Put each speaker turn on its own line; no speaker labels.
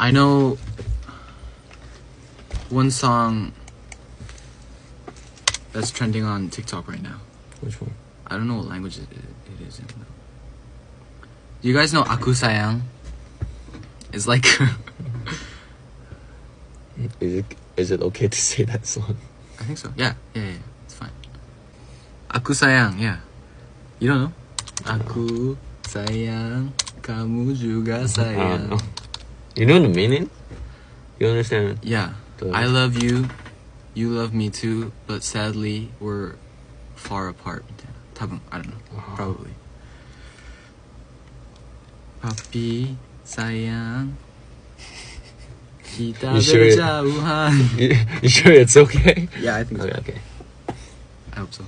I know one song that's trending on TikTok right now.
Which one?
I don't know what language it is in. Do you guys know Aku Sayang? It's like
Is it okay to say that song?
I think so. Yeah. It's fine. Aku Sayang, yeah. You don't know? Aku sayang, kamu juga
I
sayang.
don't know. You know the meaning? You understand?
Yeah. I love you, you love me too, but sadly we're far apart. I don't know. Probably. Papi sayang, kita
You sure
berjauhan.
You sure it's okay?
Yeah, I think so.
Okay.
I hope so.